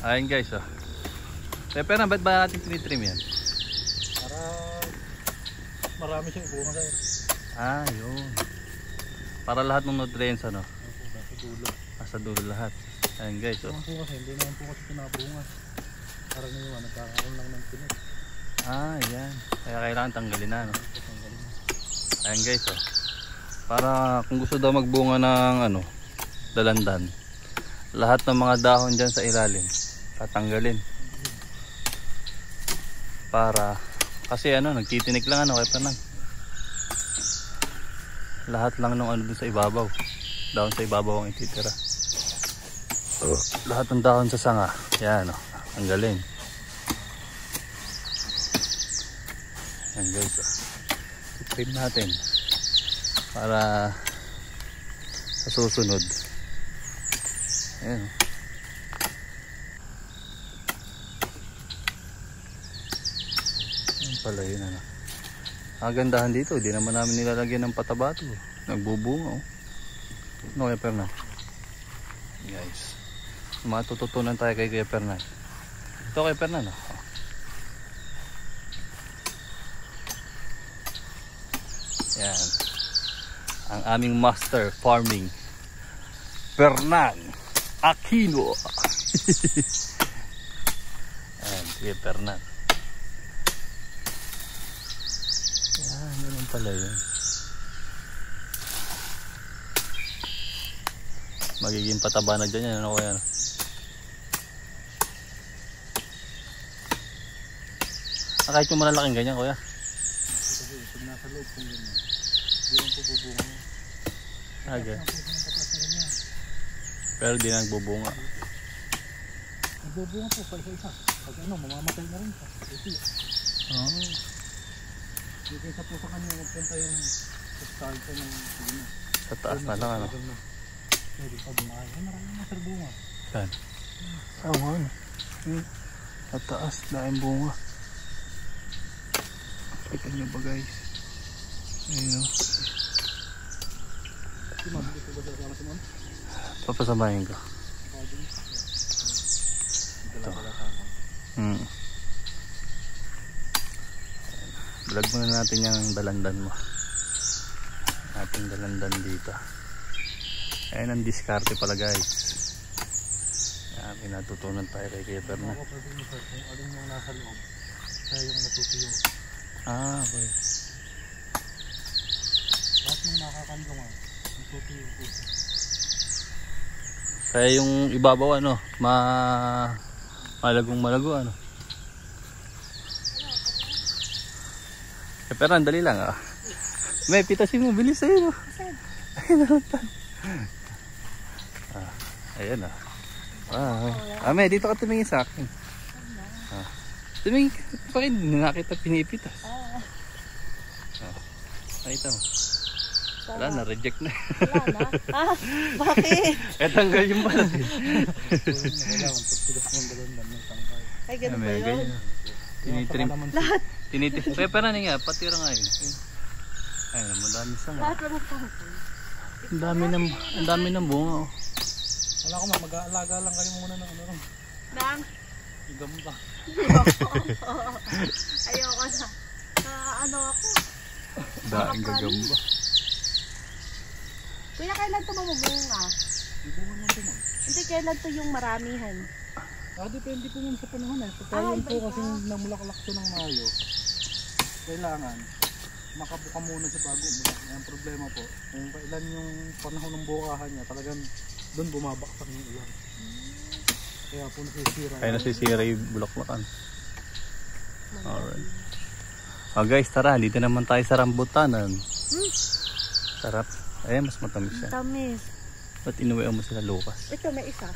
Ayun guys, oh. Pero ba't ba natin tinitrim yan? Para marami siyang bunga dahil. Ah, yun. Para lahat ng nutrients, ano? Nasa dulo. Nasa dulo lahat. Ayun guys, oh. Hindi naman po kasi pinabunga. Para naman, nagkakaroon lang ng pinit. Ah, yan. Kaya kailangan tanggalin na, no? Ayun guys, oh. Para kung gusto daw magbunga ng, ano, dalandan, lahat ng mga dahon dyan sa ilalim tatanggalin. Para, kasi ano, nagtitinik lang, ano, kaya pa lang. Lahat lang ng ano dun sa ibabaw. Dahon sa ibabaw ang ititira. Lahat ng dahon sa sanga, yan, oh, tanggalin. Yan guys, oh. I-trim natin para sa susunod. Ayan, oh. Ayan pala yun, ano. Kagandahan dito, hindi naman namin nilalagyan ng pataba to. Nagbubunga, oh. Ano kaya Fernan? Guys, matututunan tayo kay Kuya Fernan. Ito kay Fernan, oh. Yan. Ang aming master farming, Fernan Aquino. Ayan, sige Fernan. Yan, yun pala yun. Magiging pataba na dyan yan, ano kaya? Kahit yung malalaking ganyan, kuya? Kasi pag nasa loob kung ganyan, di lang po bubunga. Okay. Pero di na nagbubunga. Nagbubunga po pa isa-isa. Pag ano, mamamatay na rin pa. Oh. Hindi kaysa po sa kanya magpunta yung substansa ng ano. Sa taas na lang, ano? Pwede pa bumahay. Maraming master bunga. Saan? Oo, ano? Sa taas, laing bunga. Kita nyo ba guys? Ayun, oh. Si Ma'am, dito ba sa si Ma'am? Papasamahin ko. Ito. Vlog muna natin yung dalandan mo. Ating dalandan dito. Ayan ang diskarte pala guys. Ayan, pinatutunan tayo kay Kuya Fernan. Ako pwede mo sir, kung alin yung nasa loob, siya yung natutuyo. Ah, okay. Lahat yung nakakanlungan, natutuyo po siya. Kaya yung ibabaw, ano, malagong malago, ano. Kuya Fernan, dali lang, ah. May pitasin mo, bilis sa'yo, no? Ayun, nalantan. Ayan, ah. Wow. Ame, dito ka tumingin sa akin. Tumingin ka pa rin, nakita pinipitas. Nakita mo. Wala na, reject na. Wala na? Ah, bakit? Eh, tanggal yung balat eh. Kailangan, pagpilas ng dalandan ng tangkay. Ay, ganun ba yun? Tinitrim. Lahat. Tinitrim. Kaya parang nga, patira nga yun. Ayun, madami sanga. Lahat na magkakapon. Ang dami ng bunga, oh. Wala ko mag-aalaga lang kayo muna ng ano rin. Nang? Igamba. Ayoko na. Ano ako? Daing gagamba. Kuya, kailan ito mamumunga? Ibungan lang ito mo. Hindi, kailan ito yung maramihan? Depende po yun sa panahon eh. Pagka yun po kasi namulaklak ito ng Mayo, kailangan makabuka muna siya bago umulak. Ang problema po, kung kailan yung panahon ng bukahan niya, talagang doon bumabaksak yung ulan. Kaya po nasisira. Kaya nasisira yung bulaklakan. Alright. Oh guys, tara, dito naman tayo sa rambutanan. Sarap. Ayan, mas matamis siya. Tamis. Ba't inuwi mo sila Lucas? Ito, may isa.